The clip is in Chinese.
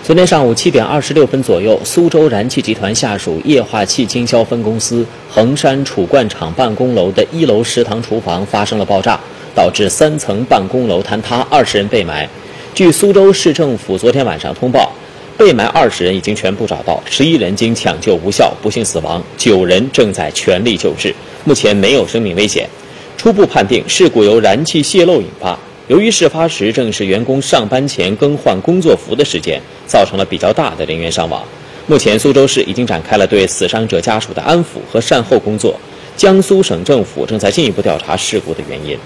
昨天上午7点26分左右，苏州燃气集团下属液化气经销分公司衡山储罐厂办公楼的1楼食堂厨房发生了爆炸，导致3层办公楼坍塌，20人被埋。据苏州市政府昨天晚上通报，被埋20人已经全部找到，11人经抢救无效不幸死亡，9人正在全力救治，目前没有生命危险。初步判定事故由燃气泄漏引发。由于事发时正是员工上班前更换工作服的时间，造成了比较大的人员伤亡。目前，苏州市已经展开了对死伤者家属的安抚和善后工作。江苏省政府正在进一步调查事故的原因。